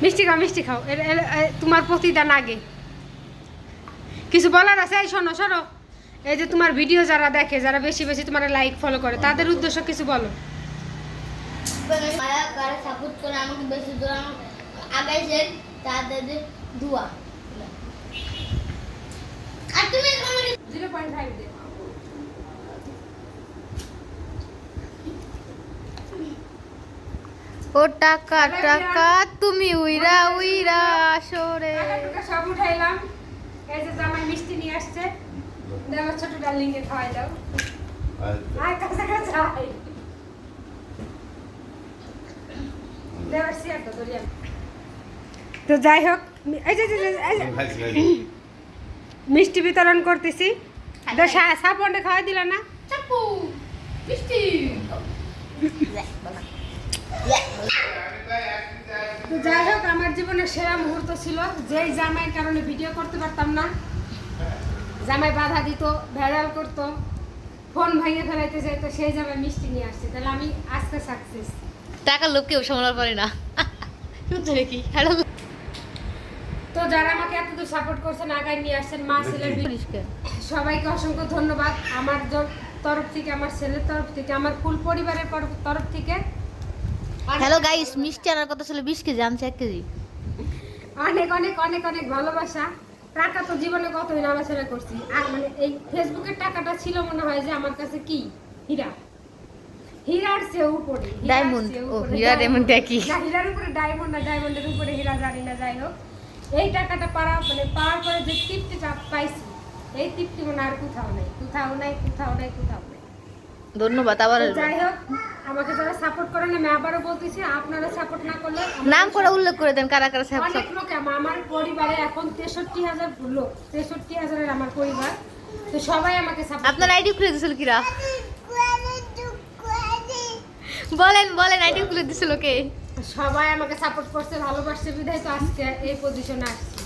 মিষ্টি খাও তোমার প্রতিদান আগে কিছু বলার আছে? এই শোনো শোনো, এই যে তোমার ভিডিও যারা দেখে, যারা বেশি বেশি তোমার লাইক ফলো করে, তাদের উদ্দেশ্য কিছু বলো। সাপোর্ট করে আমাকে বেশি দূর আগাইছেন, তাদের দোয়া। আর তুমি আমাকে 0.5 দে। ও টাকা টাকা তুমি উইরা উইরা আসরে। টাকা সব উঠাইলাম। এই যে জামাই মিষ্টি নিয়ে আসছে, দাও ছোট ডার্লিং কে খাওয়াই দাও। আয় কাছে কাছে আয়। দেওয়ার সিয়ার তো দরিয়া। তো যাই হোক, এই যে মিষ্টি বিতরণ করতেছি। সাপন্ডে খাওয়াই দিলা না? চাপু মিষ্টি। তো যাই হোক, আমার জীবনের সেরা মুহূর্ত ছিল, যেই জামাইয়ের কারণে ভিডিও করতে পারতাম না। জামাই বাধা দিত, ভাইরাল করতো, ফোন ভেঙে ফেলাইতে যেত, সেই জামাই মিষ্টি নিয়ে আসছে। তাহলে আমি আজকে সাকসেস। টাকার লোক কেউ সামলাতে পারে না। শুনছো নাকি? হ্যালো। তো যারা আমাকে এতদূর সাপোর্ট করছেন, আগায় নিয়ে আসছেন, মা ছেলের সবাইকে অসংখ্য ধন্যবাদ। আমার তরফ থেকে, আমার ছেলের তরফ থেকে, আমার ফুল পরিবারের তরফ থেকে হ্যালো গাইস, মিষ্টি আনার কথা ছিল 20 কেজি, আনছে 1 কেজি। অনেক অনেক অনেক অনেক ভালোবাসা। টাকা তো জীবনে কতই নাড়াচাড়া করছি, আর মানে এই ফেসবুকের টাকাটা ছিল মনে হয় যে আমার কাছে কি হীরা, হীরার চেয়ে উপরে, ডায়মন্ড। ও হীরা ডায়মন্ড দেখি না, হীরার উপরে ডায়মন্ড না, ডায়মন্ডের উপরে হীরা জানি না। যাই হোক, এই টাকাটা পাওয়ার পরে যে তৃপ্তিটা পাইছি, এই তৃপ্তি মনে আর কোথাও নাই, কোথাও নাই, কোথাও নাই, কোথাও নাই। ধন্যবাদ আবার। যাই হোক, আমাকে যারা সাপোর্ট করেন, আমি আবারও বলতেছি, আপনারা সাপোর্ট না করলে নাম করে উল্লেখ করে দেন কারা কারা সাপোর্ট। অনেক লোক আমার পরিবারে এখন 63,000 লোক, 63,000-এর আমার পরিবার। তো সবাই আমাকে সাপোর্ট। আপনার আইডি খুলে দিছিল কিরা? বলেন বলেন, আইডি খুলে দিছিল কে? সবাই আমাকে সাপোর্ট করছে, ভালোবাসছে, বিধায় তো আজকে এই পজিশনে আসছি।